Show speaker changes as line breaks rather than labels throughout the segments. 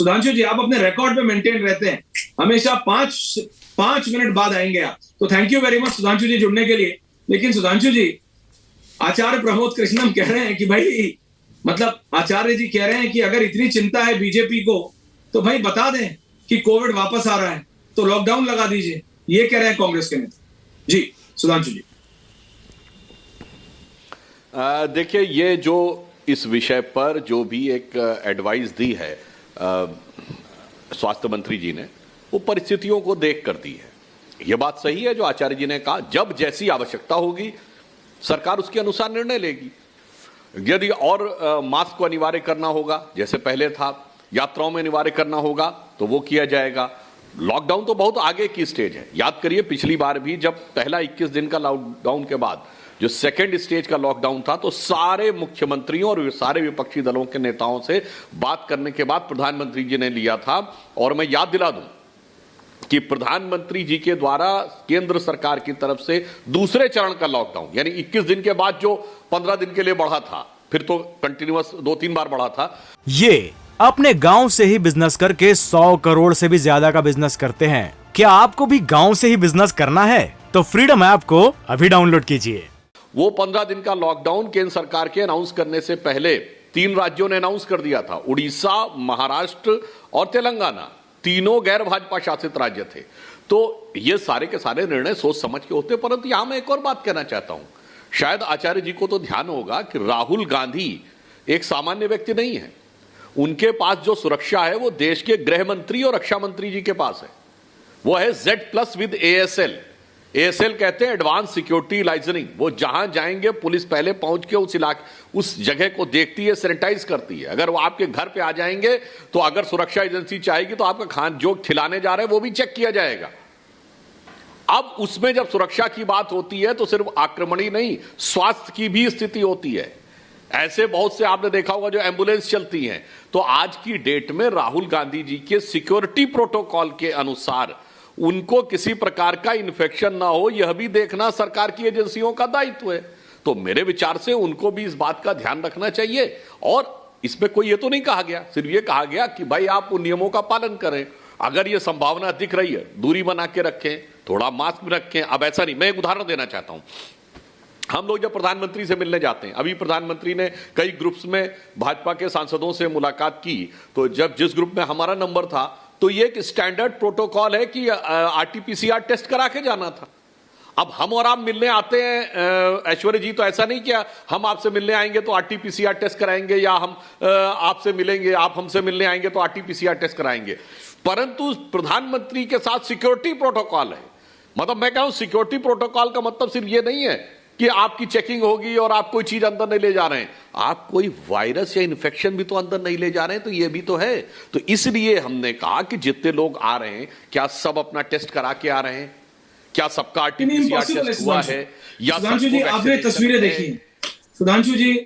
सुधांशु जी, आप अपने रिकॉर्ड पे मेंटेन रहते हैं, हमेशा 5 मिनट बाद आएंगे आप, तो thank you very much Sudhanshu ji जुड़ने के लिए। लेकिन सुधांशु जी, आचार्य प्रमोद कृष्णम कह रहे हैं कि भाई, मतलब आचार्य जी कह रहे हैं कि अगर इतनी चिंता है बीजेपी को तो भाई बता दें कि कोविड वापस आ रहा है तो लॉकडाउन लगा दीजिए, ये कह रहे हैं कांग्रेस के नेता। जी सुधांशु जी।
देखिए, ये जो इस विषय पर जो भी एक एडवाइस दी है स्वास्थ्य मंत्री जी ने, वो परिस्थितियों को देख कर दी है। ये बात सही है जो आचार्य जी ने कहा, जब जैसी आवश्यकता होगी सरकार उसके अनुसार निर्णय लेगी। यदि और मास्क को अनिवार्य करना होगा जैसे पहले था, यात्राओं में अनिवार्य करना होगा तो वो किया जाएगा। लॉकडाउन तो बहुत आगे की स्टेज है। याद करिए पिछली बार भी जब पहला 21 दिन का लॉकडाउन के बाद जो सेकेंड स्टेज का लॉकडाउन था, तो सारे मुख्यमंत्रियों और सारे विपक्षी दलों के नेताओं से बात करने के बाद प्रधानमंत्री जी ने लिया था। और मैं याद दिला दूं कि प्रधानमंत्री जी के द्वारा केंद्र सरकार की तरफ से दूसरे चरण का लॉकडाउन, यानी 21 दिन के बाद जो 15 दिन के लिए बढ़ा था, फिर तो कंटिन्यूअस 2-3 बार बढ़ा था।
ये अपने गांव से ही बिजनेस करके 100 करोड़ से भी ज्यादा का बिजनेस करते हैं। क्या आपको भी गांव से ही बिजनेस करना है? तो फ्रीडम ऐप को अभी डाउनलोड कीजिए।
वो 15 दिन का लॉकडाउन केंद्र सरकार के अनाउंस करने से पहले 3 राज्यों ने अनाउंस कर दिया था। उड़ीसा, महाराष्ट्र और तेलंगाना, तीनों गैर भाजपा शासित राज्य थे। तो ये सारे के सारे निर्णय सोच समझ के होते। परंतु यहां मैं एक और बात कहना चाहता हूं, शायद आचार्य जी को तो ध्यान होगा कि राहुल गांधी एक सामान्य व्यक्ति नहीं है। उनके पास जो सुरक्षा है वो देश के गृह मंत्री और रक्षा मंत्री जी के पास है। वो है Z+ विद ASL। ASL कहते हैं एडवांस सिक्योरिटी लाइजनिंग। वो जहां जाएंगे पुलिस पहले पहुंच के उस इलाके, उस जगह को देखती है, सैनिटाइज करती है। अगर वो आपके घर पे आ जाएंगे तो अगर सुरक्षा एजेंसी चाहेगी तो आपका खान जो खिलाने जा रहे हैं वो भी चेक किया जाएगा। अब उसमें जब सुरक्षा की बात होती है तो सिर्फ आक्रमण ही नहीं, स्वास्थ्य की भी स्थिति होती है। ऐसे बहुत से आपने देखा होगा जो एम्बुलेंस चलती हैं। तो आज की डेट में राहुल गांधी जी के सिक्योरिटी प्रोटोकॉल के अनुसार उनको किसी प्रकार का इन्फेक्शन ना हो, यह भी देखना सरकार की एजेंसियों का दायित्व है। तो मेरे विचार से उनको भी इस बात का ध्यान रखना चाहिए। और इसमें कोई ये तो नहीं कहा गया, सिर्फ ये कहा गया कि भाई आप उन नियमों का पालन करें। अगर ये संभावना दिख रही है, दूरी बना के रखें, थोड़ा मास्क भी रखें। अब ऐसा नहीं, मैं एक उदाहरण देना चाहता हूं। हम लोग जब प्रधानमंत्री से मिलने जाते हैं, अभी प्रधानमंत्री ने कई ग्रुप्स में भाजपा के सांसदों से मुलाकात की, तो जब जिस ग्रुप में हमारा नंबर था तो ये एक स्टैंडर्ड प्रोटोकॉल है कि RT-PCR टेस्ट करा के जाना था। अब हम और आप मिलने आते हैं ऐश्वर्य जी, तो ऐसा नहीं किया हम आपसे मिलने आएंगे तो RT-PCR टेस्ट कराएंगे, या हम आपसे मिलेंगे, आप हमसे मिलने आएंगे तो RT-PCR टेस्ट कराएंगे। परंतु प्रधानमंत्री के साथ सिक्योरिटी प्रोटोकॉल है। मतलब मैं कहूं सिक्योरिटी प्रोटोकॉल का मतलब सिर्फ ये नहीं है कि आपकी चेकिंग होगी और आप कोई चीज अंदर नहीं ले जा रहे हैं, आप कोई वायरस या इन्फेक्शन भी तो अंदर नहीं ले जा रहे हैं। तो ये भी तो है। तो इसलिए हमने कहा कि जितने लोलोग आ रहे हैं, क्या सब अपना टेस्ट करा के आ रहे हैं? क्या सबका RT-PCR टेस्ट हुआ है? या
सुधांशु जी, आपने तस्वीरें देखी सुधांशु जी,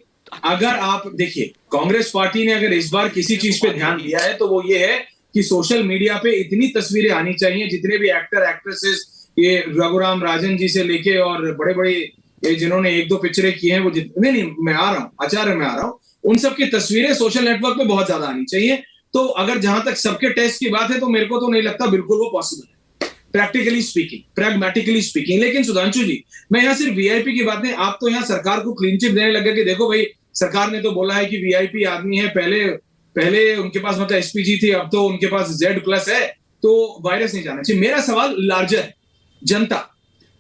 अगर आप देखिए कांग्रेस पार्टी ने अगर इस बार किसी चीज पे ध्यान दिया है तो वो ये है कि सोशल मीडिया पे इतनी तस्वीरें आनी चाहिए, जितने भी एक्टर एक्ट्रेसेस, ये रघुराम राजन जी से लेके और बड़े बड़े ये जिन्होंने 1-2 पिक्चरें की हैं, वो जितने नहीं, मैं आ रहा हूँ आचार्य में आ रहा हूँ, उन सबकी तस्वीरें सोशल नेटवर्क पे बहुत ज्यादा आनी चाहिए। तो अगर जहां तक सबके टेस्ट की बात है तो मेरे को तो नहीं लगता बिल्कुल वो पॉसिबल है, प्रैक्टिकली स्पीकिंग, प्रैग्मेटिकली स्पीकिंग। लेकिन सुधांशु जी, मैं यहाँ सिर्फ VIP की बात नहीं, आप तो यहाँ सरकार को क्लीन चिट देने लगे कि देखो भाई सरकार ने तो बोला है कि VIP आदमी है, पहले उनके पास मतलब SPG थी, अब तो उनके पास Z+ है, तो वायरस नहीं जाना चाहिए। मेरा सवाल लार्जर है, जनता,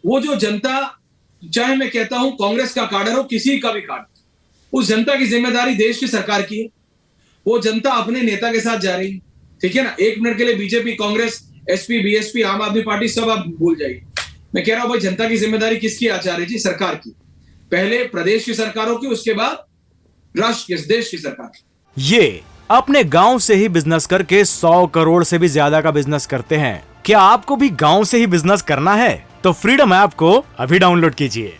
वो जो जनता, चाहे मैं कहता हूं कांग्रेस का काडर हो, किसी का भी काडर, उस जनता की जिम्मेदारी देश की सरकार की है। वो जनता अपने नेता के साथ जा रही है, ठीक है ना। 1 मिनट के लिए बीजेपी, कांग्रेस, SP, BSP, आम आदमी पार्टी सब आप भूल जाइए। मैं कह रहा हूं भाई जनता की जिम्मेदारी किसकी? आचार्य जी, सरकार की। पहले प्रदेश की सरकारों की, उसके बाद राष्ट्र की, देश की सरकार की।
ये अपने गांव से ही बिजनेस करके 100 करोड़ से भी ज्यादा का बिजनेस करते हैं। क्या आपको भी गांव से ही बिजनेस करना है? तो फ्रीडम ऐप को अभी डाउनलोड कीजिए।